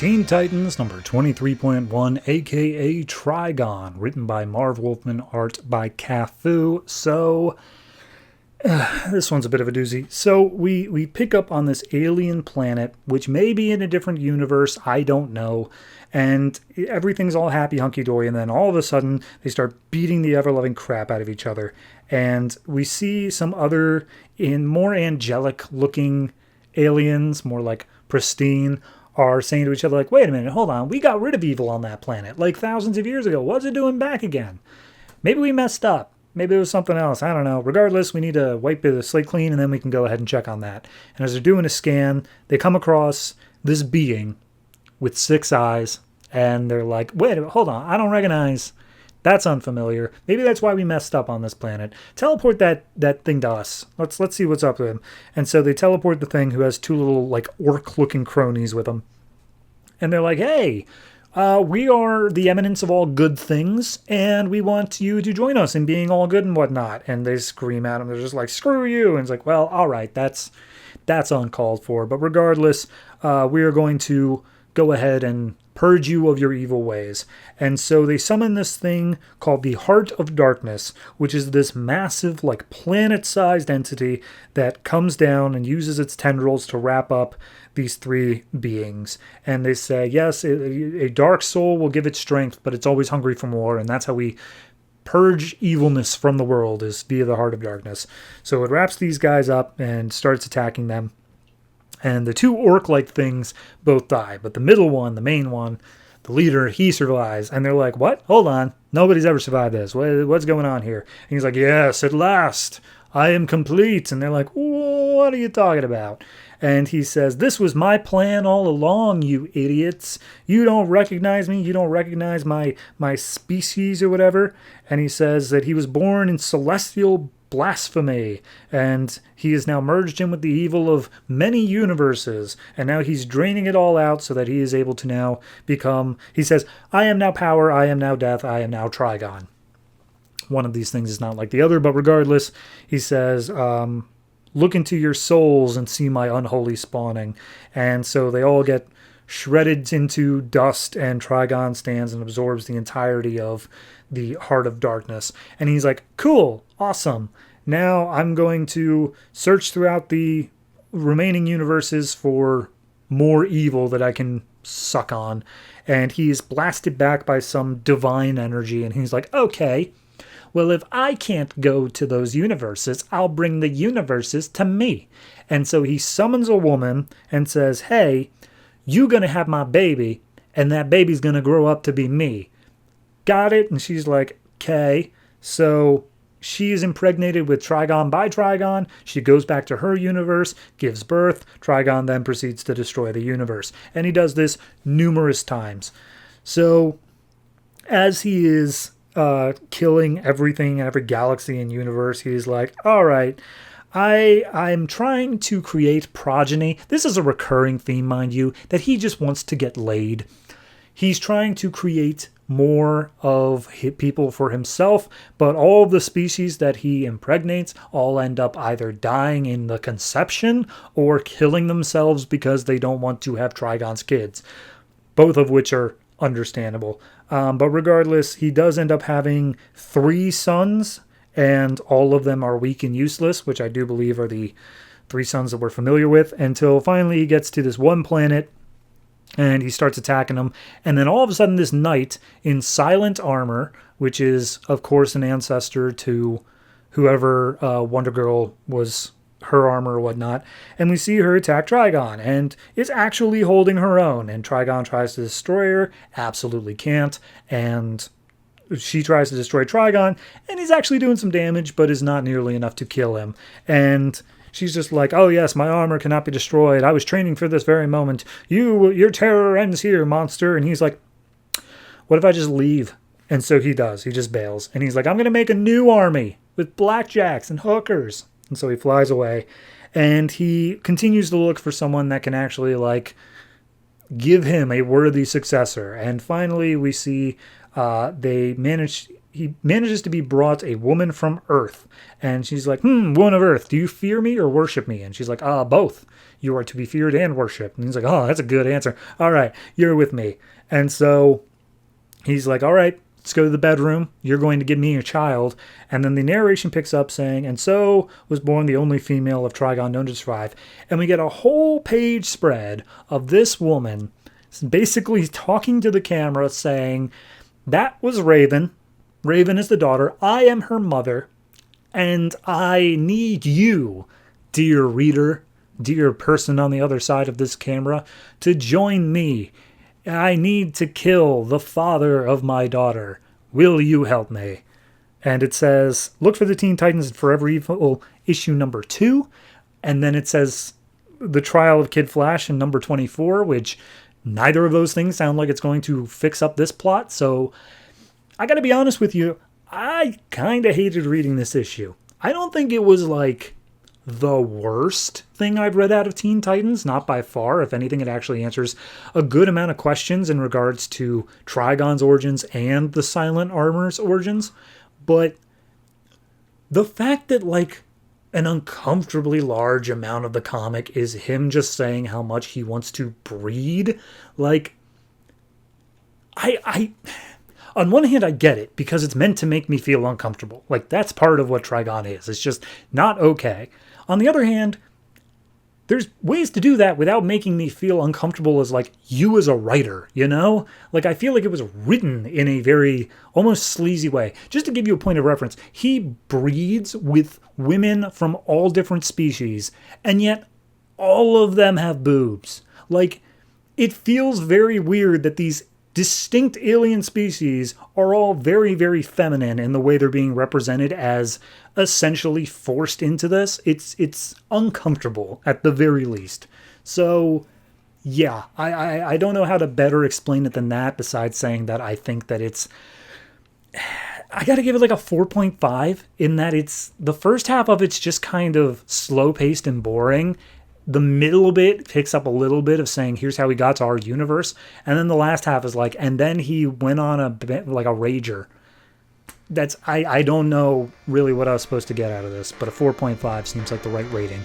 Teen Titans number 23.1, aka Trigon, written by Marv Wolfman, art by Cafu. So, this one's a bit of a doozy. So, we pick up on this alien planet, which may be in a different universe, I don't know. And everything's all happy, hunky-dory, and then all of a sudden, they start beating the ever-loving crap out of each other. And we see some other, more angelic-looking aliens, more like pristine, are saying to each other, like, wait a minute, hold on, we got rid of evil on that planet, like thousands of years ago. What's it doing back again? Maybe we messed up. Maybe it was something else. I don't know. Regardless, we need to wipe the slate clean, and then we can go ahead and check on that. And as they're doing a scan, they come across this being with 6 eyes, and they're like, wait a minute, hold on, I don't recognize. That's unfamiliar. Maybe that's why we messed up on this planet. Teleport that thing to us. Let's see what's up with him. And so they teleport the thing, who has 2 little like orc-looking cronies with him. And they're like, hey, we are the eminence of all good things, and we want you to join us in being all good and whatnot. And they scream at him. They're just like, screw you. And it's like, well, all right, that's uncalled for. But regardless, we are going to go ahead and purge you of your evil ways. And so they summon this thing called the Heart of Darkness, which is this massive, like, planet-sized entity that comes down and uses its tendrils to wrap up these 3 beings. And they say, yes, a dark soul will give it strength, but it's always hungry for more, and that's how we purge evilness from the world, is via the Heart of Darkness. So it wraps these guys up and starts attacking them. And the 2 orc-like things both die. But the middle one, the main one, the leader, he survives. And they're like, what? Hold on. Nobody's ever survived this. What's going on here? And he's like, yes, at last. I am complete. And they're like, what are you talking about? And he says, this was my plan all along, you idiots. You don't recognize me. You don't recognize my species or whatever. And he says that he was born in celestial blasphemy, and he has now merged in with the evil of many universes, and now he's draining it all out so that he is able to now become, he says, I am now power, I am now death, I am now Trigon. One of these things is not like the other, but regardless, he says, look into your souls and see my unholy spawning. And so they all get shredded into dust, and Trigon stands and absorbs the entirety of the Heart of Darkness. And he's like, cool, awesome. Now I'm going to search throughout the remaining universes for more evil that I can suck on. And he's blasted back by some divine energy, and he's like, okay, well, if I can't go to those universes, I'll bring the universes to me. And so he summons a woman and says, hey, you gonna have my baby, and that baby's gonna grow up to be me. Got it? And she's like, okay. So she is impregnated with Trigon by Trigon. She goes back to her universe, gives birth. Trigon then proceeds to destroy the universe. And he does this numerous times. So as he is killing everything, every galaxy and universe, he's like, all right, I'm trying to create progeny. This is a recurring theme, mind you, that he just wants to get laid. He's trying to create more of people for himself, but all of the species that he impregnates all end up either dying in the conception or killing themselves because they don't want to have Trigon's kids, both of which are understandable. But regardless, he does end up having 3 sons, and all of them are weak and useless, which I do believe are the 3 sons that we're familiar with, until finally he gets to this one planet, and he starts attacking them. And then all of a sudden this knight in silent armor, which is, of course, an ancestor to whoever Wonder Girl was, her armor or whatnot, and we see her attack Trigon, and is actually holding her own, and Trigon tries to destroy her, absolutely can't, and she tries to destroy Trigon, and he's actually doing some damage, but is not nearly enough to kill him. And she's just like, oh yes, my armor cannot be destroyed. I was training for this very moment. Your terror ends here, monster. And he's like, what if I just leave? And so he does. He just bails. And he's like, I'm going to make a new army with blackjacks and hookers. And so he flies away. And he continues to look for someone that can actually, like, give him a worthy successor. And finally we see they manage he manages to be brought a woman from Earth. And she's like, woman of Earth, do you fear me or worship me? And she's like, both. You are to be feared and worshipped. And he's like, oh, that's a good answer. All right, you're with me. And so he's like, all right, let's go to the bedroom. You're going to give me a child. And then the narration picks up saying, and so was born the only female of Trigon known to survive. And we get a whole page spread of this woman basically talking to the camera saying, that was Raven. Raven is the daughter. I am her mother. And I need you, dear reader, dear person on the other side of this camera, to join me. I need to kill the father of my daughter. Will you help me? And it says, look for the Teen Titans Forever Evil issue number 2. And then it says the trial of Kid Flash in number 24, which neither of those things sound like it's going to fix up this plot. So I got to be honest with you, I kind of hated reading this issue. I don't think it was like the worst thing I've read out of Teen Titans, not by far. If anything, it actually answers a good amount of questions in regards to Trigon's origins and the Silent Armor's origins. But the fact that like an uncomfortably large amount of the comic is him just saying how much he wants to breed, like I on one hand, I get it because it's meant to make me feel uncomfortable. Like, that's part of what Trigon is. It's just not okay. On the other hand, there's ways to do that without making me feel uncomfortable as, like, you as a writer, you know? Like, I feel like it was written in a very almost sleazy way. Just to give you a point of reference, he breeds with women from all different species, and yet all of them have boobs. Like, it feels very weird that these distinct alien species are all very, very feminine in the way they're being represented as essentially forced into this. It's uncomfortable at the very least. So yeah, I don't know how to better explain it than that besides saying that I think that it's, I gotta give it like a 4.5 in that it's, the first half of it's just kind of slow paced and boring. The middle bit picks up a little bit of saying, here's how we got to our universe. And then the last half is like, and then he went on a rager. I don't know really what I was supposed to get out of this, but a 4.5 seems like the right rating.